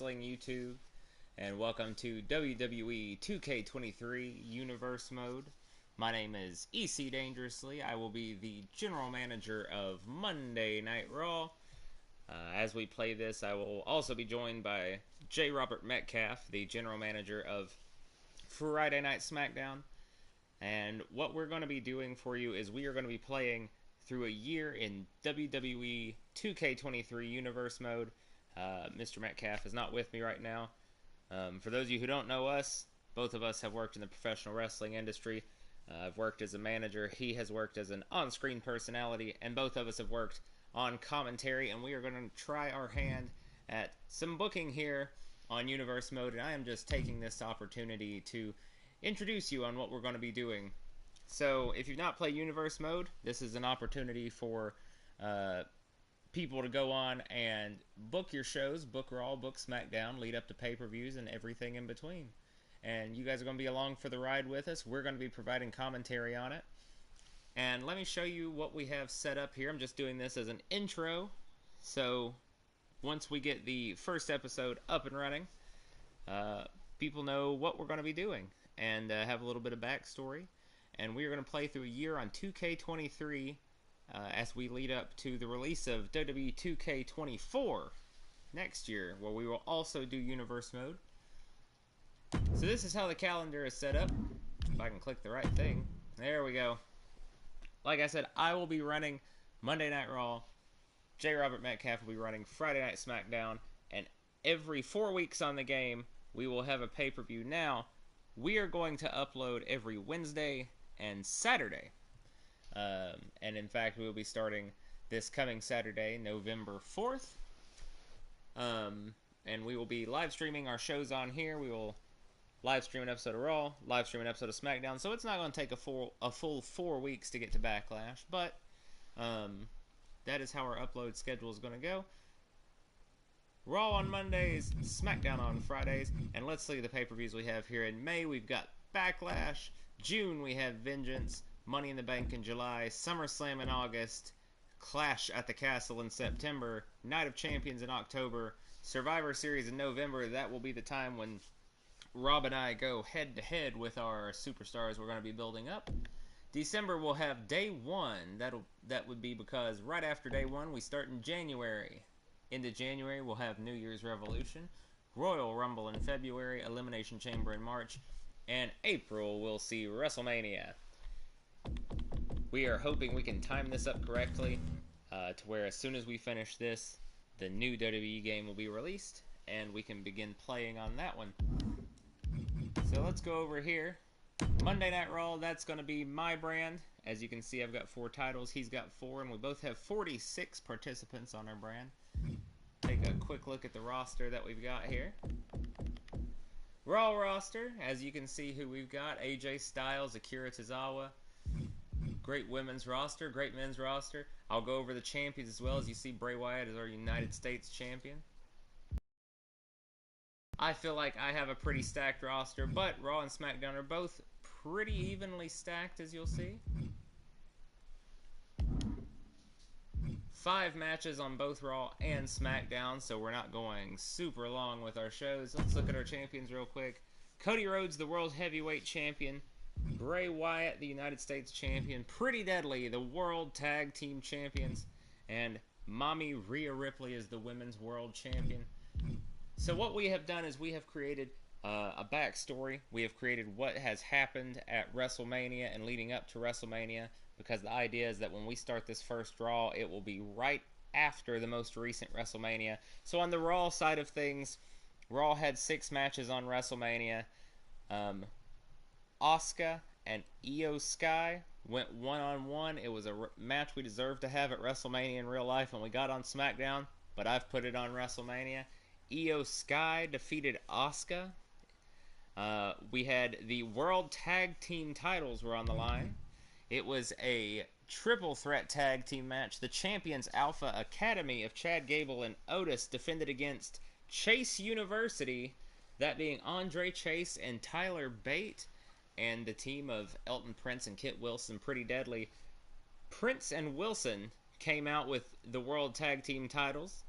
Wrestling YouTube, and welcome to WWE 2K23 Universe Mode. My name is E.C. Dangerously. I will be the general manager of Monday Night Raw. As we play this, I will also be joined by J. Robert Metcalfe, the general manager of Friday Night SmackDown. And what we're going to be doing for you is we are going to be playing through a year in WWE 2K23 Universe Mode. Mr. Metcalfe is not with me right now. For those of you who don't know us, both of us have worked in the professional wrestling industry. I've worked as a manager. He has worked as an on-screen personality, and both of us have worked on commentary, and we are going to try our hand at some booking here on Universe Mode, and I am just taking this opportunity to introduce you on what we're going to be doing. So, if you've not played Universe Mode, this is an opportunity for people to go on and book your shows, book Raw, book SmackDown, lead up to pay-per-views and everything in between. And you guys are going to be along for the ride with us. We're going to be providing commentary on it. And let me show you what we have set up here. I'm just doing this as an intro. So once we get the first episode up and running, people know what we're going to be doing and have a little bit of backstory. And we are going to play through a year on 2K23 as we lead up to the release of WWE 2K24 next year, where we will also do Universe Mode. So this is how the calendar is set up. If I can click the right thing. There we go. Like I said, I will be running Monday Night Raw. J. Robert Metcalfe will be running Friday Night SmackDown. And every 4 weeks on the game, we will have a pay-per-view. Now, we are going to upload every Wednesday and Saturday. And in fact, we will be starting this coming Saturday, November 4th. And we will be live streaming our shows on here. We will live stream an episode of Raw, live stream an episode of SmackDown. So it's not going to take a full 4 weeks to get to Backlash. But that is how our upload schedule is going to go. Raw on Mondays, SmackDown on Fridays. And let's see the pay-per-views we have here. In May, we've got Backlash. June, we have Vengeance. Money in the Bank in July, SummerSlam in August, Clash at the Castle in September, Night of Champions in October, Survivor Series in November. That will be the time when Rob and I go head-to-head with our superstars we're going to be building up. December, we'll have Day 1. That would be because right after Day 1, we start in January. Into January, we'll have New Year's Revolution, Royal Rumble in February, Elimination Chamber in March, and April, we'll see WrestleMania. We are hoping we can time this up correctly to where as soon as we finish this, the new WWE game will be released and we can begin playing on that one. So let's go over here. Monday Night Raw, that's going to be my brand. As you can see, I've got 4 titles. He's got 4, and we both have 46 participants on our brand. Take a quick look at the roster that we've got here. Raw roster, as you can see who we've got. AJ Styles, Akira Tozawa. Great women's roster, great men's roster. I'll go over the champions as well. As you see, Bray Wyatt is our United States champion. I feel like I have a pretty stacked roster, but Raw and SmackDown are both pretty evenly stacked, as you'll see. 5 matches on both Raw and SmackDown, so we're not going super long with our shows. Let's look at our champions real quick. Cody Rhodes, the World Heavyweight Champion. Bray Wyatt, the United States Champion. Pretty Deadly, the World Tag Team Champions. And Mommy Rhea Ripley is the Women's World Champion. So what we have done is we have created a backstory. We have created what has happened at WrestleMania and leading up to WrestleMania, because the idea is that when we start this first Raw, it will be right after the most recent WrestleMania. So on the Raw side of things, Raw had 6 matches on WrestleMania. Asuka and Io Sky went one-on-one. It was a match we deserved to have at WrestleMania in real life, and we got on SmackDown, but I've put it on WrestleMania. Io Sky defeated Asuka. We had the World Tag Team titles were on the line. It was a triple threat tag team match. The champions Alpha Academy of Chad Gable and Otis defended against Chase University, that being Andre Chase and Tyler Bate, and the team of Elton Prince and Kit Wilson, Pretty Deadly. Prince and Wilson came out with the World Tag Team titles.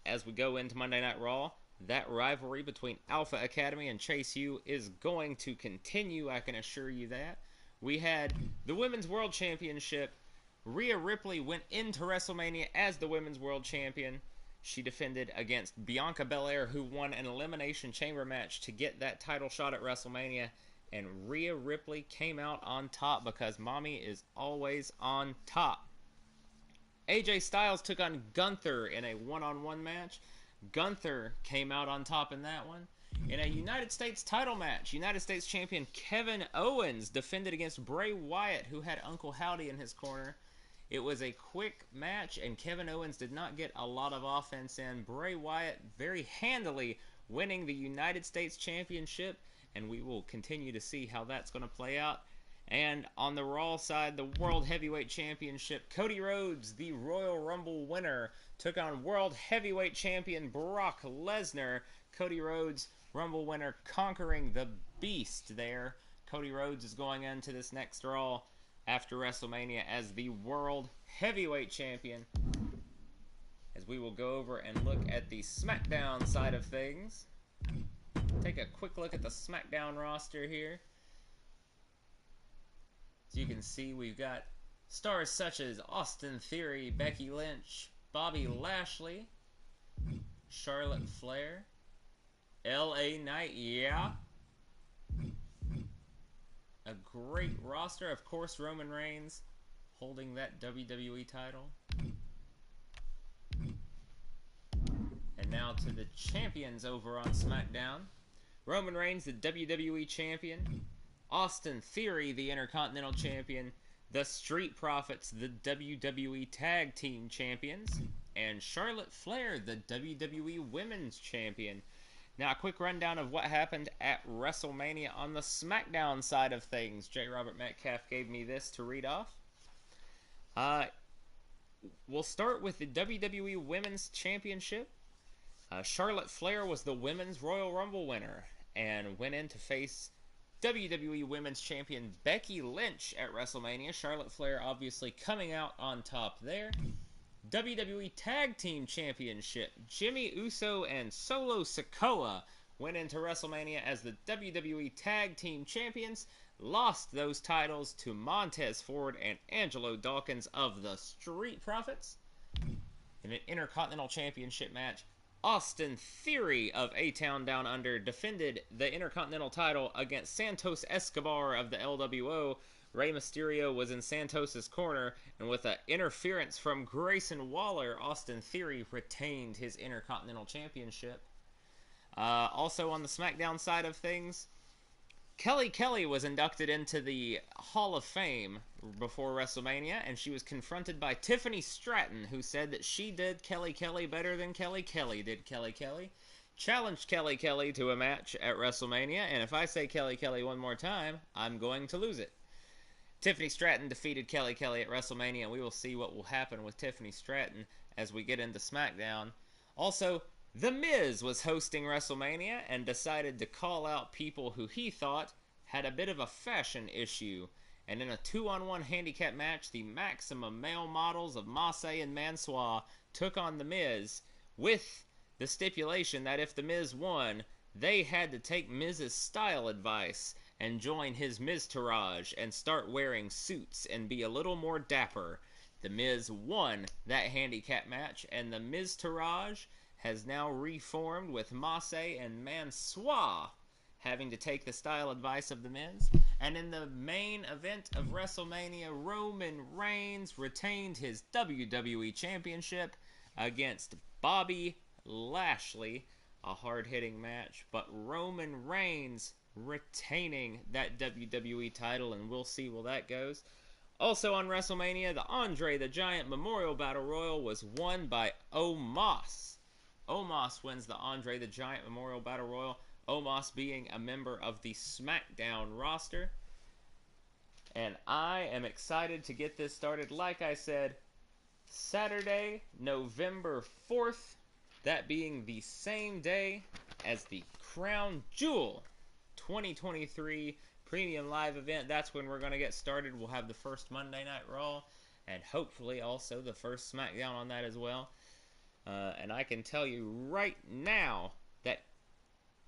As we go into Monday Night Raw, That rivalry between Alpha Academy and Chase U is going to continue, I can assure you that. We had the Women's World Championship. Rhea Ripley went into WrestleMania as the Women's World Champion. She defended against Bianca Belair, who won an Elimination Chamber match to get that title shot at WrestleMania. And Rhea Ripley came out on top because Mommy is always on top. AJ Styles took on Gunther in a one-on-one match. Gunther came out on top in that one. In a United States title match, United States Champion Kevin Owens defended against Bray Wyatt, who had Uncle Howdy in his corner. It was a quick match, and Kevin Owens did not get a lot of offense in. Bray Wyatt very handily winning the United States Championship, and we will continue to see how that's going to play out. And on the Raw side, the World Heavyweight Championship, Cody Rhodes, the Royal Rumble winner, took on World Heavyweight Champion Brock Lesnar. Cody Rhodes, Rumble winner, conquering the Beast there. Cody Rhodes is going into this next Raw after WrestleMania as the World Heavyweight Champion. As we will go over and look at the SmackDown side of things. Take a quick look at the SmackDown roster here. As you can see, we've got stars such as Austin Theory, Becky Lynch, Bobby Lashley, Charlotte Flair, LA Knight, yeah. A great roster. Of course, Roman Reigns holding that WWE title. And now to the champions over on SmackDown. Roman Reigns, the WWE Champion. Austin Theory, the Intercontinental Champion. The Street Profits, the WWE Tag Team Champions. And Charlotte Flair, the WWE Women's Champion. Now, a quick rundown of what happened at WrestleMania on the SmackDown side of things. J. Robert Metcalfe gave me this to read off. We'll start with the WWE Women's Championship. Charlotte Flair was the Women's Royal Rumble winner and went in to face WWE Women's Champion Becky Lynch at WrestleMania. Charlotte Flair obviously coming out on top there. WWE Tag Team Championship. Jimmy Uso and Solo Sikoa went into WrestleMania as the WWE Tag Team Champions. Lost those titles to Montez Ford and Angelo Dawkins of the Street Profits. In an Intercontinental Championship match, Austin Theory of A-Town Down Under defended the Intercontinental title against Santos Escobar of the LWO. Rey Mysterio was in Santos's corner, and with an interference from Grayson Waller, Austin Theory retained his Intercontinental Championship. Also on the SmackDown side of things, Kelly Kelly was inducted into the Hall of Fame before WrestleMania, and she was confronted by Tiffany Stratton, who said that she did Kelly Kelly better than Kelly Kelly did Kelly Kelly. Challenged Kelly Kelly to a match at WrestleMania, and if I say Kelly Kelly one more time, I'm going to lose it. Tiffany Stratton defeated Kelly Kelly at WrestleMania, and we will see what will happen with Tiffany Stratton as we get into SmackDown. Also, The Miz was hosting WrestleMania and decided to call out people who he thought had a bit of a fashion issue. And in a 2-on-1 handicap match, the Maximum Male models of Massey and Mansois took on The Miz with the stipulation that if The Miz won, they had to take Miz's style advice and join his Miztourage and start wearing suits and be a little more dapper. The Miz won that handicap match, and the Miztourage has now reformed with Massey and Mansois having to take the style advice of The Miz. And in the main event of WrestleMania, Roman Reigns retained his WWE Championship against Bobby Lashley. A hard-hitting match, but Roman Reigns retaining that WWE title, and we'll see where that goes. Also on WrestleMania, the Andre the Giant Memorial Battle Royal was won by Omos. Omos wins the Andre the Giant Memorial Battle Royal, Omos being a member of the SmackDown roster. And I am excited to get this started. Like I said, Saturday, November 4th, that being the same day as the Crown Jewel 2023 Premium Live event. That's when we're going to get started. We'll have the first Monday Night Raw and hopefully also the first SmackDown on that as well. And I can tell you right now that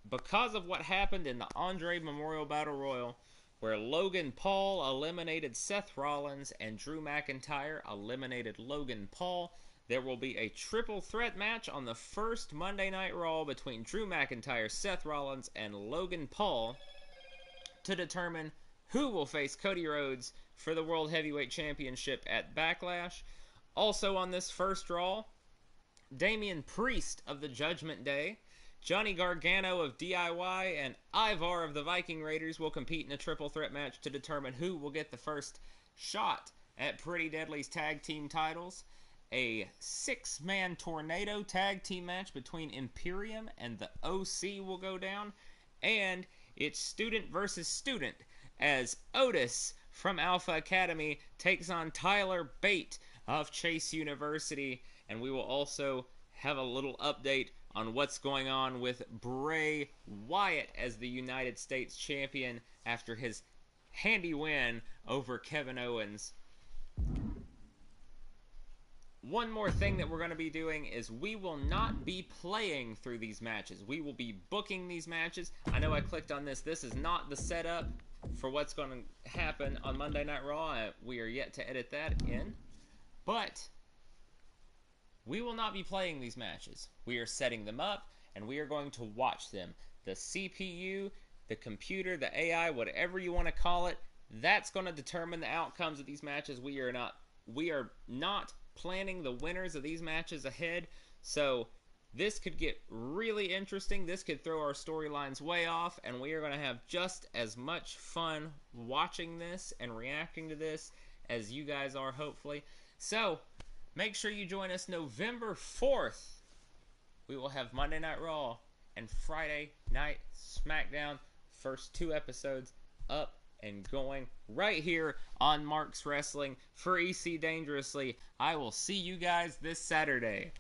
because of what happened in the Andre Memorial Battle Royal, where Logan Paul eliminated Seth Rollins and Drew McIntyre eliminated Logan Paul, there will be a triple threat match on the first Monday Night Raw between Drew McIntyre, Seth Rollins, and Logan Paul to determine who will face Cody Rhodes for the World Heavyweight Championship at Backlash. Also on this first Raw, Damian Priest of the Judgment Day, Johnny Gargano of DIY, and Ivar of the Viking Raiders will compete in a triple threat match to determine who will get the first shot at Pretty Deadly's tag team titles. A 6-man tornado tag team match between Imperium and the OC will go down. And it's student versus student as Otis from Alpha Academy takes on Tyler Bate of Chase University. And we will also have a little update on what's going on with Bray Wyatt as the United States Champion after his handy win over Kevin Owens. One more thing that we're going to be doing is we will not be playing through these matches. We will be booking these matches. I know I clicked on this. This is not the setup for what's going to happen on Monday Night Raw. We are yet to edit that in. But we will not be playing these matches. We are setting them up, and we are going to watch them. The CPU, the computer, the AI, whatever you want to call it, that's going to determine the outcomes of these matches. We are not planning the winners of these matches ahead, so this could get really interesting. This could throw our storylines way off, and we are going to have just as much fun watching this and reacting to this as you guys are, hopefully. So make sure you join us November 4th. We will have Monday Night Raw and Friday Night SmackDown. First 2 episodes up and going right here on Marx Wrestling. For EC Dangerously, I will see you guys this Saturday.